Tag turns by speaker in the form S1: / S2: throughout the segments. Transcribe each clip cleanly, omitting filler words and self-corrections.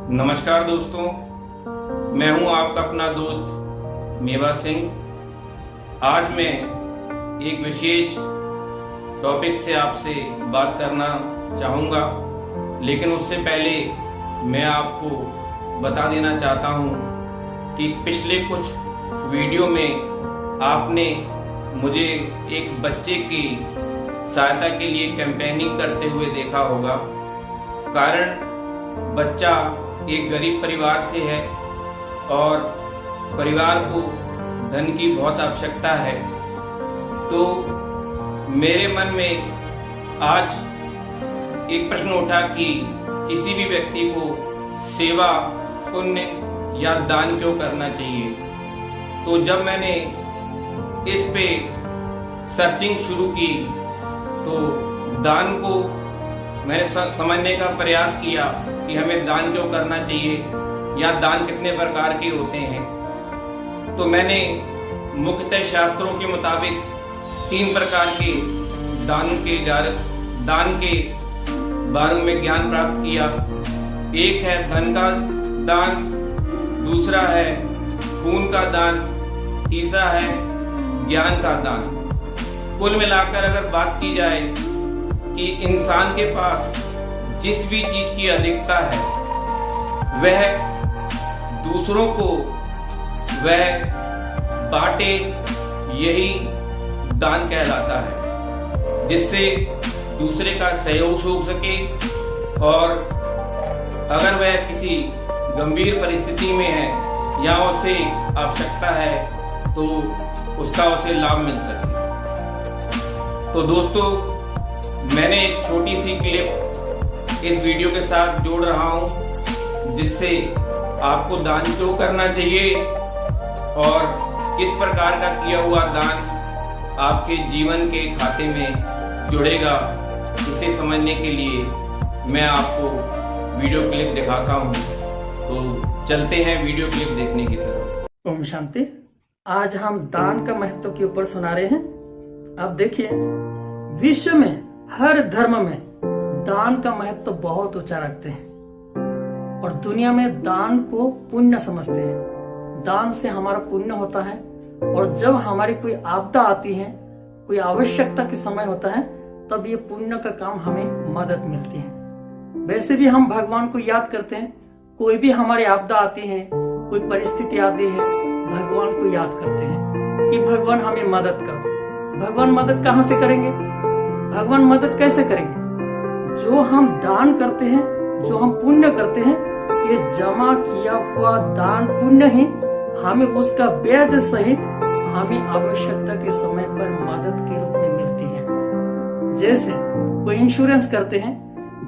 S1: नमस्कार दोस्तों, मैं हूं आपका अपना दोस्त मेवा सिंह। आज मैं एक विशेष टॉपिक से आपसे बात करना चाहूँगा, लेकिन उससे पहले मैं आपको बता देना चाहता हूँ कि पिछले कुछ वीडियो में आपने मुझे एक बच्चे की सहायता के लिए कैंपेनिंग करते हुए देखा होगा। कारण बच्चा एक गरीब परिवार से है और परिवार को धन की बहुत आवश्यकता है। तो मेरे मन में आज एक प्रश्न उठा कि किसी भी व्यक्ति को सेवा, पुण्य या दान क्यों करना चाहिए। तो जब मैंने इस पे सर्चिंग शुरू की तो दान को मैंने समझने का प्रयास किया कि हमें दान क्यों करना चाहिए या दान कितने प्रकार के होते हैं। तो मैंने मुख्यतः शास्त्रों के मुताबिक 3 प्रकार के दान के बारे में ज्ञान प्राप्त किया। एक है धन का दान, दूसरा है खून का दान, तीसरा है ज्ञान का दान। कुल मिलाकर अगर बात की जाए कि इंसान के पास जिस भी चीज की अधिकता है वह दूसरों को वह बांटे, यही दान कहलाता है, जिससे दूसरे का सहयोग हो सके। और अगर वह किसी गंभीर परिस्थिति में है या उसे आवश्यकता है तो उसका उसे लाभ मिल सके। तो दोस्तों, मैंने एक छोटी सी क्लिप इस वीडियो के साथ जोड़ रहा हूं, जिससे आपको दान क्यों करना चाहिए और किस प्रकार का किया हुआ दान आपके जीवन के खाते में जुड़ेगा। इसे समझने के लिए मैं आपको वीडियो क्लिप दिखाता हूं। तो चलते हैं वीडियो क्लिप देखने की तरफ।
S2: ओम शांति। आज हम दान का महत्व के ऊपर सुना रहे हैं। अब देखिए, विश्व में हर धर्म में दान का महत्व बहुत ऊंचा रखते हैं और दुनिया में दान को पुण्य समझते हैं। दान से हमारा पुण्य होता है और जब हमारी कोई आपदा आती है, कोई आवश्यकता के समय होता है, तब ये पुण्य का काम हमें मदद मिलती है। वैसे भी हम भगवान को याद करते हैं। कोई भी हमारी आपदा आती है, कोई परिस्थिति आती है, भगवान को याद करते हैं कि भगवान हमें मदद करो। भगवान मदद कहाँ से करेंगे? भगवान मदद कैसे करेंगे? जो हम दान करते हैं, जो हम पुण्य करते हैं, ये जमा किया हुआ दान पुण्य ही हमें उसका ब्याज सहित हमें आवश्यकता के समय पर मदद के रूप में मिलती है। जैसे कोई इंश्योरेंस करते हैं,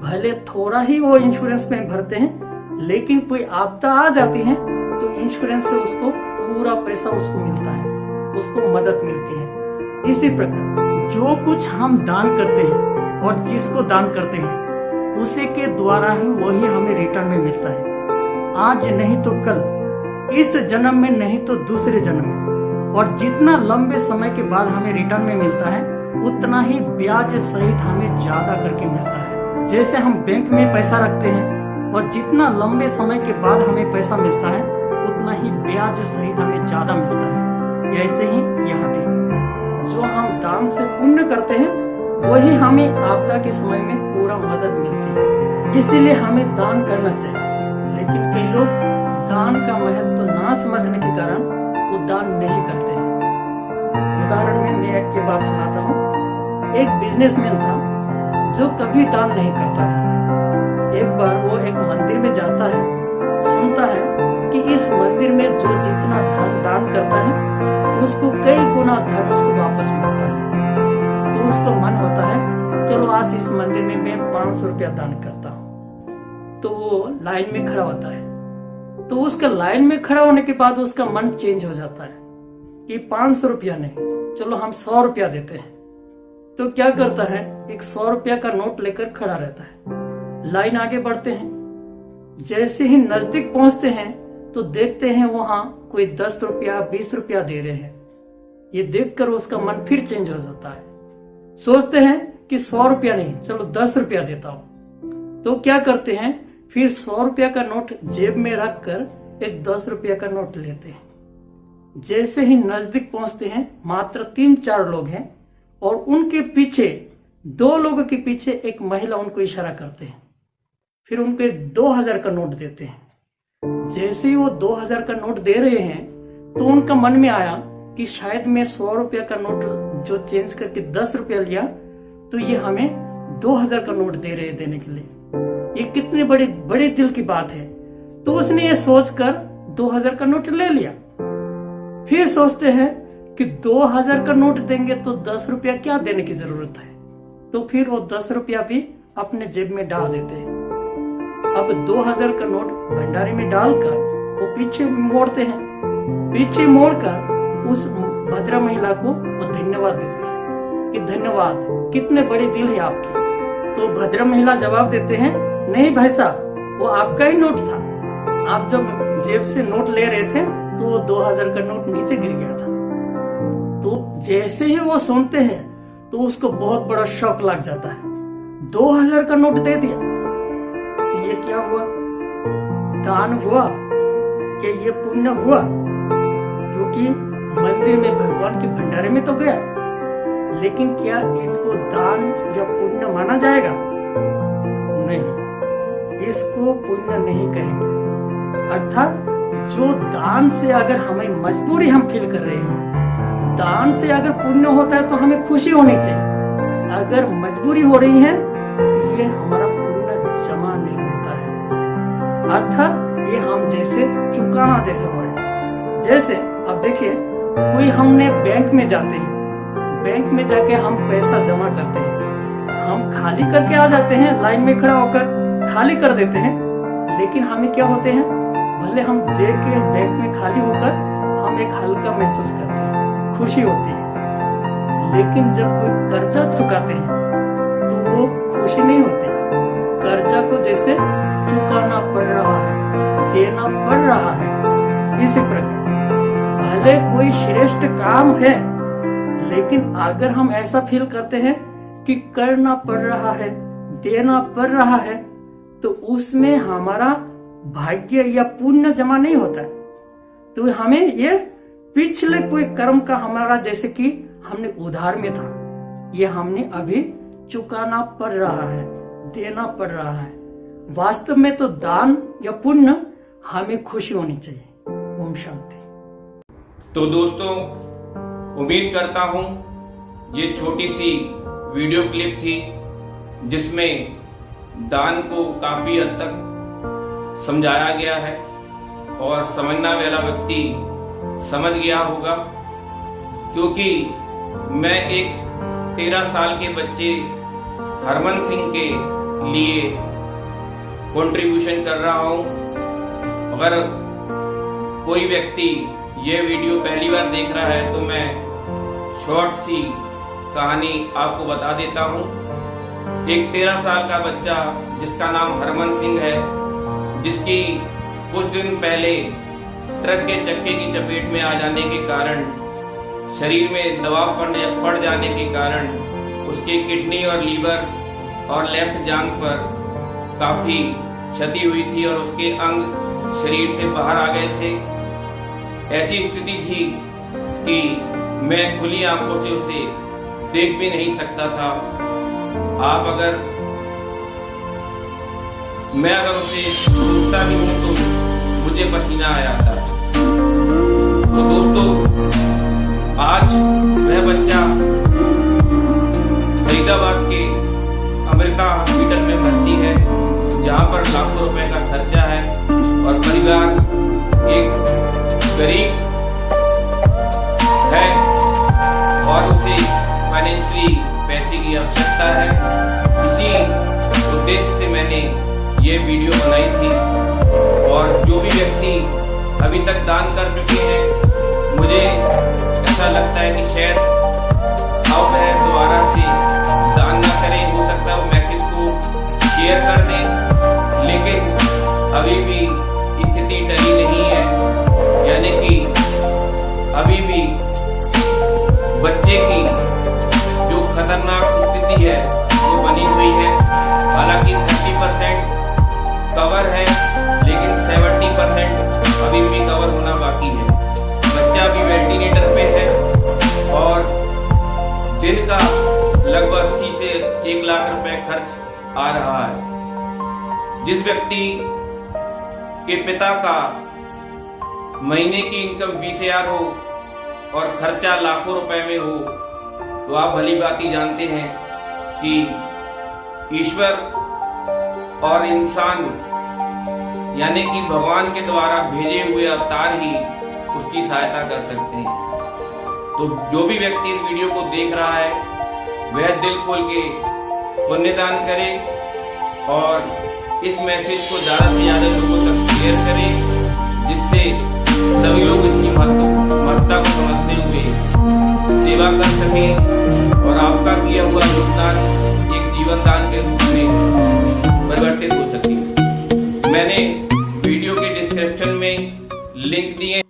S2: भले थोड़ा ही वो इंश्योरेंस में भरते हैं, लेकिन कोई आपदा आ जाती है तो इंश्योरेंस से उसको पूरा पैसा उसको मिलता है, उसको मदद मिलती है। इसी प्रकार जो कुछ हम दान करते हैं और जिसको दान करते हैं, उसी के द्वारा ही वही हमें रिटर्न में मिलता है। आज नहीं तो कल, इस जन्म में नहीं तो दूसरे जन्म में। और जितना लंबे समय के बाद हमें रिटर्न में मिलता है, उतना ही ब्याज सहित हमें ज्यादा करके मिलता है। जैसे हम बैंक में पैसा रखते हैं और जितना लंबे समय के बाद हमें पैसा मिलता है, उतना ही ब्याज सहित हमें ज्यादा मिलता है। ऐसे ही यहाँ भी जो हम दान से पुण्य करते हैं, वही हमें आपदा के समय में पूरा मदद मिलती है। इसीलिए हमें दान करना चाहिए। लेकिन कई लोग दान का महत्व ना समझने के कारण वो दान नहीं करते हैं। उदाहरण में मैं एक बात सुनाता हूँ। एक बिजनेसमैन था जो कभी दान नहीं करता था। एक बार वो एक मंदिर में जाता है, सुनता है कि इस मंदिर में जो जितना धन दान करता है, उसको कई गुना धन उसको वापस मिलता है। तो उसको मन होता है, चलो आज इस मंदिर में मैं 500 रुपया दान करता हूँ। तो वो लाइन में खड़ा होता है। तो उसका लाइन में खड़ा होने के बाद उसका मन चेंज हो जाता है कि 500 रुपया नहीं, चलो हम 100 रुपया देते हैं। तो क्या करता है, एक 100 रुपया का नोट लेकर खड़ा रहता है। लाइन आगे बढ़ते हैं। जैसे ही नजदीक पहुंचते हैं तो देखते हैं वहां कोई 10 रुपया 20 रुपया दे रहे हैं। ये देखकर उसका मन फिर चेंज हो जाता है। सोचते हैं कि 100 रुपया नहीं, चलो 10 रुपया देता हूं। तो क्या करते हैं, फिर 100 रुपया का नोट जेब में रखकर एक 10 रुपया का नोट लेते हैं। जैसे ही नजदीक पहुंचते हैं, मात्र 3-4 लोग हैं और उनके पीछे 2 लोगों के पीछे एक महिला उनको इशारा करते हैं। फिर उनको 2000 का नोट देते हैं। जैसे ही वो 2000 का नोट दे रहे हैं तो उनका मन में आया कि शायद मैं 100 रुपया का नोट जो चेंज करके 10 रुपया लिया तो ये हमें 2000 का नोट दे रहे देने के लिए। ये कितने बड़े दिल की बात है। तो उसने ये सोचकर 2000 का नोट ले लिया। फिर सोचते हैं कि 2000 का नोट देंगे तो 10 रुपया क्या देने की जरूरत है। तो फिर वो 10 रुपया भी अपने जेब में डाल देते हैं। अब 2000 का नोट भंडारे में डालकर वो पीछे मोड़ते हैं। पीछे मोड़कर उस भद्रा महिला को वो धन्यवाद देते हैं कि धन्यवाद, कितने बड़े दिल है आपकी। तो भद्रा महिला जवाब देते हैं, नहीं भाई साहब, वो आपका ही नोट था। आप जब जेब से नोट ले रहे थे तो वो 2000 का नोट नीचे गिर गया था। तो जैसे ही वो सुनते हैं तो उसको बहुत बड़ा शौक लग जाता है। 2000 का नोट दे दिया तो ये क्या हुआ? दान हुआ? क्या ये पुण्य हुआ? क्योंकि मंदिर में भगवान के भंडारे में तो गया, लेकिन क्या इनको दान या पुण्य माना जाएगा? नहीं, इसको पुण्य नहीं कहेंगे। अर्थात जो दान से अगर हमें मजबूरी हम फील कर रहे हैं, दान से अगर पुण्य होता है तो हमें खुशी होनी चाहिए। अगर मजबूरी हो रही है तो ये हमारा पुण्य जमा नहीं होता है। अर्थात ये हम जैसे चुकाना जैसे हो रहा है। जैसे अब देखिए, कोई हमने बैंक में जाते हैं, बैंक में जाके हम पैसा जमा करते हैं, हम खाली करके आ जाते हैं, लाइन में खड़ा होकर खाली कर देते हैं। लेकिन हमें क्या होते हैं, भले हम देख के बैंक में खाली होकर हम एक हल्का महसूस करते हैं, खुशी होती है। लेकिन जब कोई कर्जा चुकाते हैं तो वो खुशी नहीं होती। कर्जा को जैसे चुकाना पड़ रहा है, देना पड़ रहा है। इसी प्रकार भले कोई श्रेष्ठ काम है, लेकिन अगर हम ऐसा फील करते हैं कि करना पड़ रहा है, देना पड़ रहा है, तो उसमें हमारा भाग्य या पुण्य जमा नहीं होता है। तो हमें ये पिछले कोई कर्म का हमारा, जैसे कि हमने उधार में था, ये हमने अभी चुकाना पड़ रहा है, देना पड़ रहा है। वास्तव में तो दान या पुण्य हमें खुशी होनी चाहिए। ओम शांति।
S1: तो दोस्तों, उम्मीद करता हूं ये छोटी सी वीडियो क्लिप थी जिसमें दान को काफी हद तक समझाया गया है और समझने वाला व्यक्ति समझ गया होगा। क्योंकि मैं एक 13 साल के बच्चे हरमन सिंह के लिए कंट्रीब्यूशन कर रहा हूं। अगर कोई व्यक्ति ये वीडियो पहली बार देख रहा है तो मैं शॉर्ट सी कहानी आपको बता देता हूं। एक 13 साल का बच्चा जिसका नाम हरमन सिंह है, जिसकी कुछ दिन पहले ट्रक के चक्के की चपेट में आ जाने के कारण, शरीर में दबाव पड़ जाने के कारण उसके किडनी और लीवर और लेफ्ट जांघ पर काफी क्षति हुई थी और उसके अंग शरीर से बाहर आ गए थे। ऐसी स्थिति थी कि मैं खुली आंखों से उसे देख भी नहीं सकता था। मैं अगर उसे सोचता भी हूं तो मुझे पसीना आ जाता है। तो दोस्तों, आज वह बच्चा फरीदाबाद के अमृता हॉस्पिटल में भर्ती है, जहां पर लाखों रुपए का खर्चा है और परिवार एक गरीब है और उसे फाइनेंशियली पैसे की आवश्यकता है। इसी उद्देश्य से मैंने ये वीडियो बनाई थी। और जो भी व्यक्ति अभी तक दान कर चुके हैं, मुझे ऐसा लगता है कि शायद अब वह दोबारा से दान न करें। हो सकता है वो मैसेज को शेयर कर दें, लेकिन अभी भी स्थिति टली नहीं है। यानी कि अभी भी बच्चे की जो खतरनाक स्थिति है वो बनी हुई है। हालांकि 30% कवर है, लेकिन 70% अभी भी कवर होना बाकी है। बच्चा भी वेंटिलेटर पे है और दिन का लगभग 80 से 1 लाख रुपए खर्च आ रहा है। जिस व्यक्ति के पिता का महीने की इनकम 20,000 हो और खर्चा लाखों रुपए में हो, तो आप भली भांति जानते हैं कि ईश्वर और इंसान यानी कि भगवान के द्वारा भेजे हुए अवतार ही उसकी सहायता कर सकते हैं। तो जो भी व्यक्ति इस वीडियो को देख रहा है वह दिल खोल के पुण्यदान करे और इस मैसेज को ज़्यादा से ज़्यादा लोगों तक शेयर करें, जिससे सभी लोग इसकी महत्ता को समझते हुए सेवा कर सकें और आपका किया हुआ योगदान एक जीवन दान के रूप में परिवर्तित हो सके। मैंने वीडियो के डिस्क्रिप्शन में लिंक दिए